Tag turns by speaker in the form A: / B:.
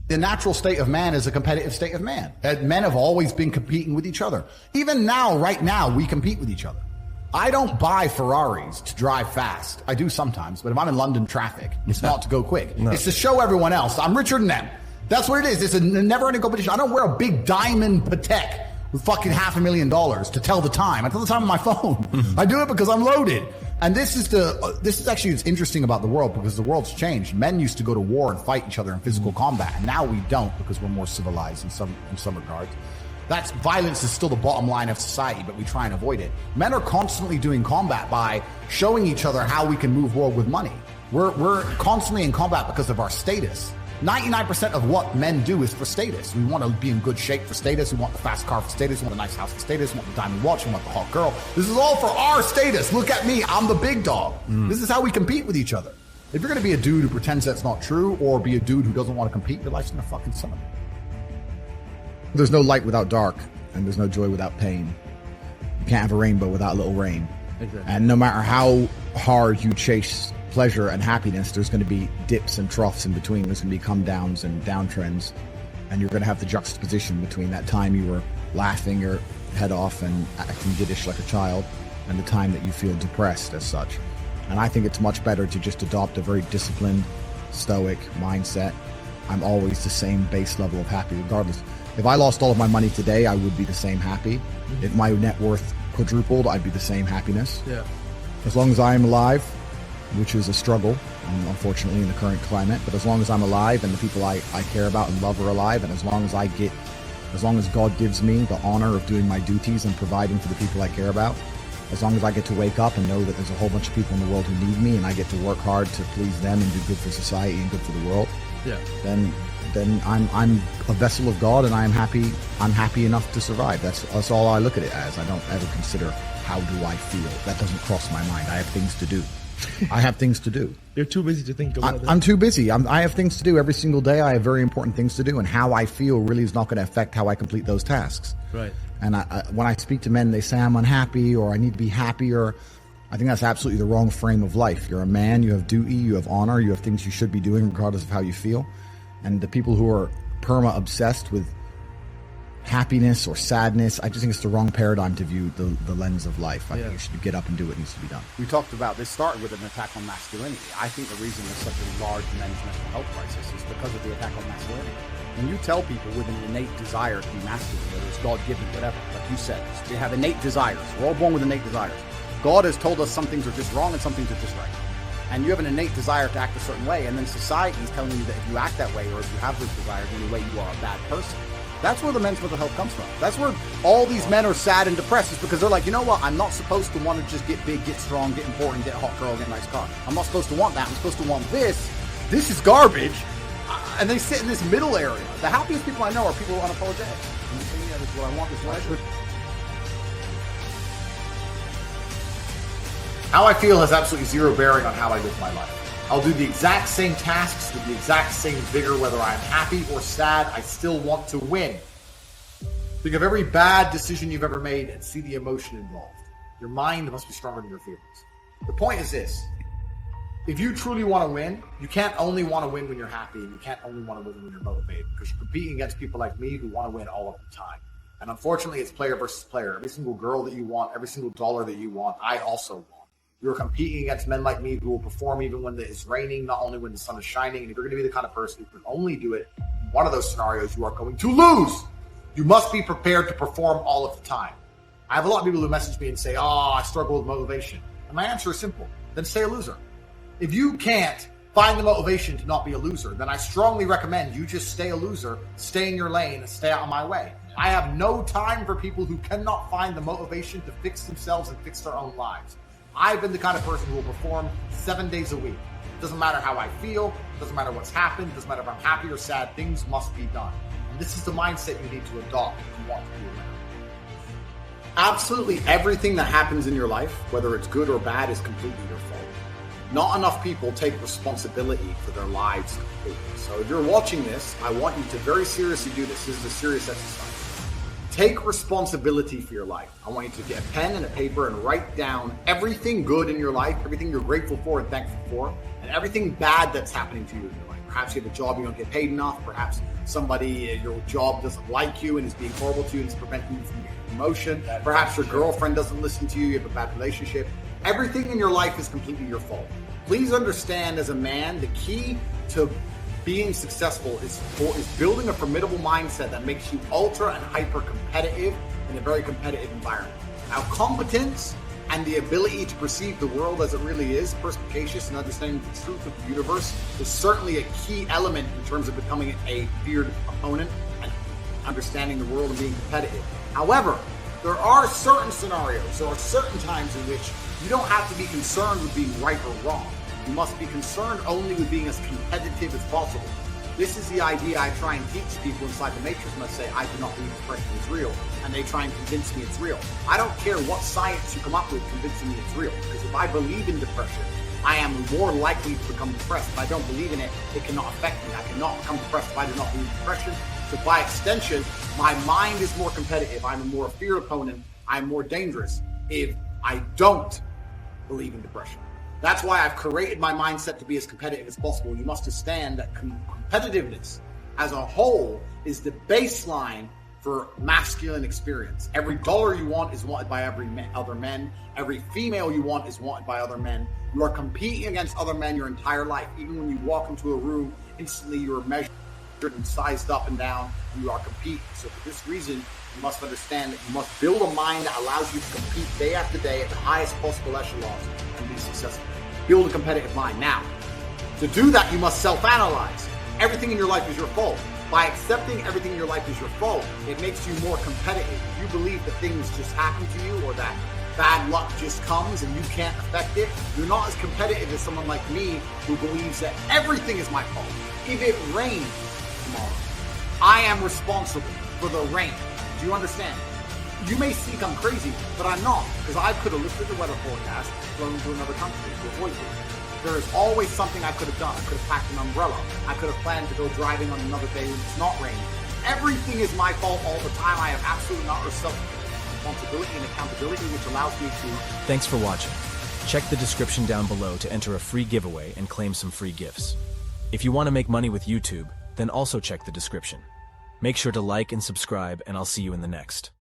A: The natural state of man is a competitive state of man. Men have always been competing with each other. Even now, right now, we compete with each other. I don't buy Ferraris to drive fast. I do sometimes, but if I'm in London traffic, it's not to go quick. No. It's to show everyone else I'm richer than them. That's what it is. It's a never-ending competition. I don't wear a big diamond Patek with fucking $500,000 to tell the time. I tell the time on my phone. Mm-hmm. I do it because I'm loaded. And this is actually what's interesting about the world, because the world's changed. Men used to go to war and fight each other in physical combat, and now we don't, because we're more civilized in some regards. Violence is still the bottom line of society, but we try and avoid it. Men are constantly doing combat by showing each other how we can move world with money. We're constantly in combat because of our status. 99% of what men do is for status. We want to be in good shape for status. We want the fast car for status. We want a nice house for status. We want the diamond watch. We want the hot girl. This is all for our status. Look at me. I'm the big dog. This is how we compete with each other. If you're going to be a dude who pretends that's not true, or be a dude who doesn't want to compete, your life's going to fucking suck. There's no light without dark, and there's no joy without pain. You can't have a rainbow without a little rain. Exactly. And no matter how hard you chase pleasure and happiness, there's going to be dips and troughs in between. There's going to be come downs and downtrends, and you're going to have the juxtaposition between that time you were laughing your head off and acting giddish like a child, and the time that you feel depressed as such. And I think it's much better to just adopt a very disciplined, stoic mindset. I'm always the same base level of happy regardless. If I lost all of my money today, I would be the same happy. If my net worth quadrupled, I'd be the same happiness. Yeah. As long as I am alive, which is a struggle, unfortunately, in the current climate. But as long as I'm alive and the people I care about and love are alive, and as long as God gives me the honor of doing my duties and providing for the people I care about, as long as I get to wake up and know that there's a whole bunch of people in the world who need me, and I get to work hard to please them and do good for society and good for the world, then I'm a vessel of God, and I'm happy enough to survive. That's all I look at it as. I don't ever consider how do I feel. That doesn't cross my mind. I have things to do. I have things to do.
B: You're too busy to think about that.
A: I'm too busy. I have things to do every single day. I have very important things to do, and how I feel really is not going to affect how I complete those tasks.
B: Right.
A: And when I speak to men, they say I'm unhappy or I need to be happier. I think that's absolutely the wrong frame of life. You're a man. You have duty. You have honor. You have things you should be doing regardless of how you feel. And the people who are perma-obsessed with happiness or sadness, I just think it's the wrong paradigm to view the lens of life. I think you should get up and do what needs to be done. We talked about this started with an attack on masculinity. I think the reason there's such a large men's mental health crisis is because of the attack on masculinity. When you tell people with an innate desire to be masculine, whether it's God-given, whatever, like you said, they have innate desires. We're all born with innate desires. God has told us some things are just wrong and some things are just right. And you have an innate desire to act a certain way, and then society is telling you that if you act that way or if you have those desires, in a way you are a bad person. That's where the men's mental health comes from. That's where all these men are sad and depressed, is because they're like, you know what? I'm not supposed to want to just get big, get strong, get important, get a hot girl, get a nice car. I'm not supposed to want that. I'm supposed to want this. This is garbage. And they sit in this middle area. The happiest people I know are people who are unapologetic. And they say, yeah, this is what I want, this is what I should. How I feel has absolutely zero bearing on how I live my life. I'll do the exact same tasks with the exact same vigor, whether I'm happy or sad. I still want to win. Think of every bad decision you've ever made and see the emotion involved. Your mind must be stronger than your feelings. The point is this. If you truly want to win, you can't only want to win when you're happy, and you can't only want to win when you're motivated, because you're competing against people like me who want to win all of the time. And unfortunately, it's player versus player. Every single girl that you want, every single dollar that you want, I also want. You're competing against men like me who will perform even when it's raining, not only when the sun is shining. And if you're going to be the kind of person who can only do it in one of those scenarios, you are going to lose. You must be prepared to perform all of the time. I have a lot of people who message me and say, I struggle with motivation. And my answer is simple. Then stay a loser. If you can't find the motivation to not be a loser, then I strongly recommend you just stay a loser, stay in your lane, and stay out of my way. I have no time for people who cannot find the motivation to fix themselves and fix their own lives. I've been the kind of person who will perform 7 days a week. It doesn't matter how I feel. It doesn't matter what's happened. It doesn't matter if I'm happy or sad. Things must be done. And this is the mindset you need to adopt if you want to be a winner. Absolutely everything that happens in your life, whether it's good or bad, is completely your fault. Not enough people take responsibility for their lives completely. So if you're watching this, I want you to very seriously do this. This is a serious exercise. Take responsibility for your life. I want you to get a pen and a paper and write down everything good in your life, everything you're grateful for and thankful for, and everything bad that's happening to you in your life. Perhaps you have a job you don't get paid enough. Perhaps somebody, your job doesn't like you and is being horrible to you and is preventing you from getting a promotion. Perhaps your girlfriend doesn't listen to you. You have a bad relationship. Everything in your life is completely your fault. Please understand, as a man, the key to being successful is building a formidable mindset that makes you ultra and hyper competitive in a very competitive environment. Now, competence and the ability to perceive the world as it really is, perspicacious and understanding the truth of the universe, is certainly a key element in terms of becoming a feared opponent and understanding the world and being competitive. However, there are certain scenarios, there are certain times in which you don't have to be concerned with being right or wrong. You must be concerned only with being as competitive as possible. This is the idea I try and teach people inside the Matrix when I say I do not believe depression is real, and they try and convince me it's real. I don't care what science you come up with convincing me it's real, because if I believe in depression, I am more likely to become depressed. If I don't believe in it, it cannot affect me. I cannot become depressed if I do not believe in depression. So by extension, my mind is more competitive. I'm a more feared opponent. I'm more dangerous if I don't believe in depression. That's why I've created my mindset to be as competitive as possible. You must understand that competitiveness as a whole is the baseline for masculine experience. Every dollar you want is wanted by other men. Every female you want is wanted by other men. You are competing against other men your entire life. Even when you walk into a room, instantly you are measured and sized up and down. You are competing. So for this reason, you must understand that you must build a mind that allows you to compete day after day at the highest possible echelons and be successful. Build a competitive mind. Now, to do that, you must self-analyze. Everything in your life is your fault. By accepting everything in your life is your fault, it makes you more competitive. If you believe that things just happen to you or that bad luck just comes and you can't affect it, you're not as competitive as someone like me who believes that everything is my fault. If it rains tomorrow, I am responsible for the rain. Do you understand? You may think I'm crazy, but I'm not, because I could have looked at the weather forecast, flown to another country to avoid it. There is always something I could have done. I could have packed an umbrella. I could have planned to go driving on another day when it's not raining. Everything is my fault all the time. I have absolutely not responsibility and accountability, which allows me to...
B: Thanks for watching. Check the description down below to enter a free giveaway and claim some free gifts. If you want to make money with YouTube, then also check the description. Make sure to like and subscribe, and I'll see you in the next.